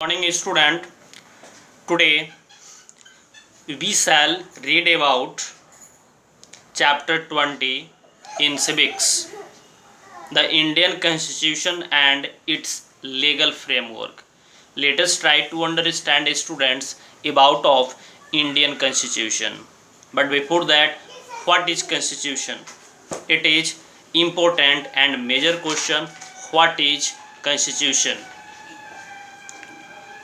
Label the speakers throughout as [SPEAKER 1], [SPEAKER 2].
[SPEAKER 1] Morning student. Today we shall read about chapter 20 in civics, the Indian Constitution and its legal framework. Let us try to understand, students, about of Indian Constitution. But before that, what is Constitution? It is important and major question. What is Constitution?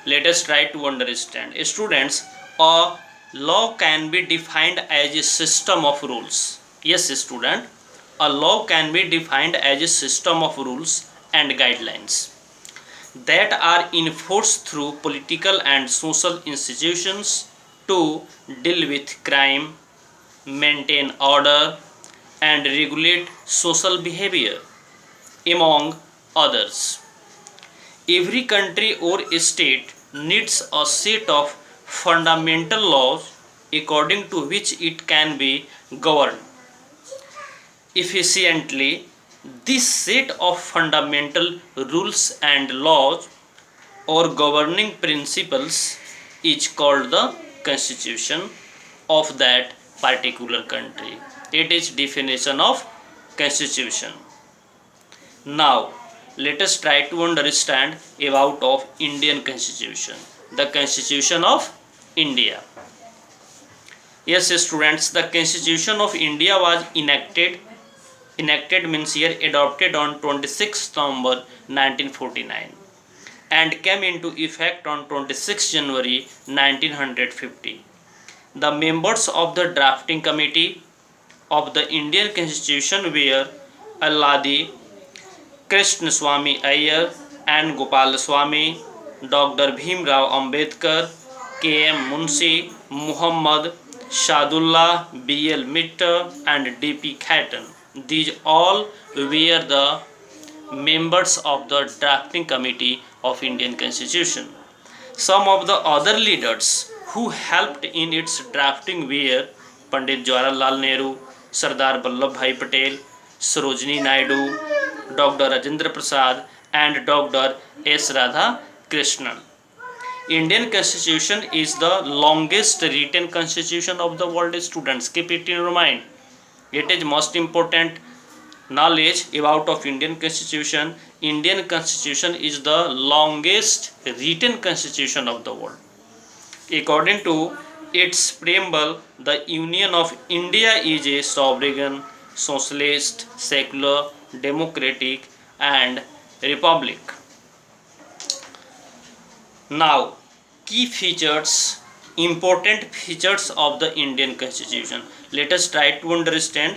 [SPEAKER 1] Let us try to understand. Students, a law can be defined as a system of rules. Yes, student, a law can be defined as a system of rules and guidelines that are enforced through political and social institutions to deal with crime, maintain order, and regulate social behavior, among others. Every country or state needs a set of fundamental laws according to which it can be governed efficiently. This set of fundamental rules and laws or governing principles is called the constitution of that particular country. It is definition of constitution. Now let us try to understand about of Indian Constitution, the Constitution of India. Yes, students, the Constitution of India was enacted means here adopted on 26 November 1949 and came into effect on 26 January 1950. The members of the drafting committee of the Indian Constitution were Alladi Krishnaswamy Iyer and Gopalaswamy, Dr. Bhimrao Ambedkar, K.M. Munshi, Muhammad Shadullah, B.L. Mitter and D.P. Khattan. These all were the members of the drafting committee of Indian Constitution. Some of the other leaders who helped in its drafting were Pandit Jawaharlal Nehru, Sardar Vallabhbhai Patel, Sarojini Naidu, Dr. Rajendra Prasad and Dr. S. Radha Krishnan. Indian Constitution is the longest written constitution of the world. Students, keep it in your mind. It is most important knowledge about of Indian Constitution. Indian Constitution is the longest written constitution of the world. According to its preamble, the Union of India is a sovereign, socialist, secular, democratic and republic. Now, key features, important features of the Indian Constitution. Let us try to understand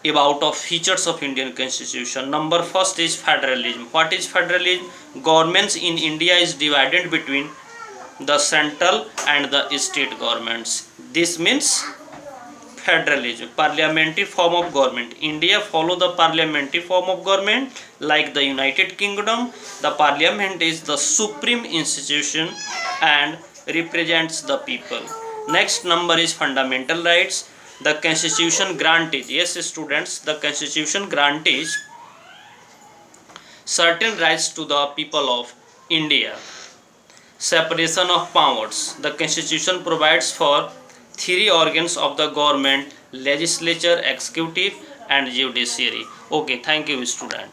[SPEAKER 1] about of features of Indian Constitution. Number first is federalism. What is federalism? Governments in India is divided between the central and the state governments. This means federalism, parliamentary form of government. India follow the parliamentary form of government. Like the United Kingdom, the parliament is the supreme institution and represents the people. Next number is fundamental rights. The constitution granted, yes students, the constitution granted certain rights to the people of India. Separation of powers. The constitution provides for three organs of the government: legislature, executive and judiciary. Okay, thank you student.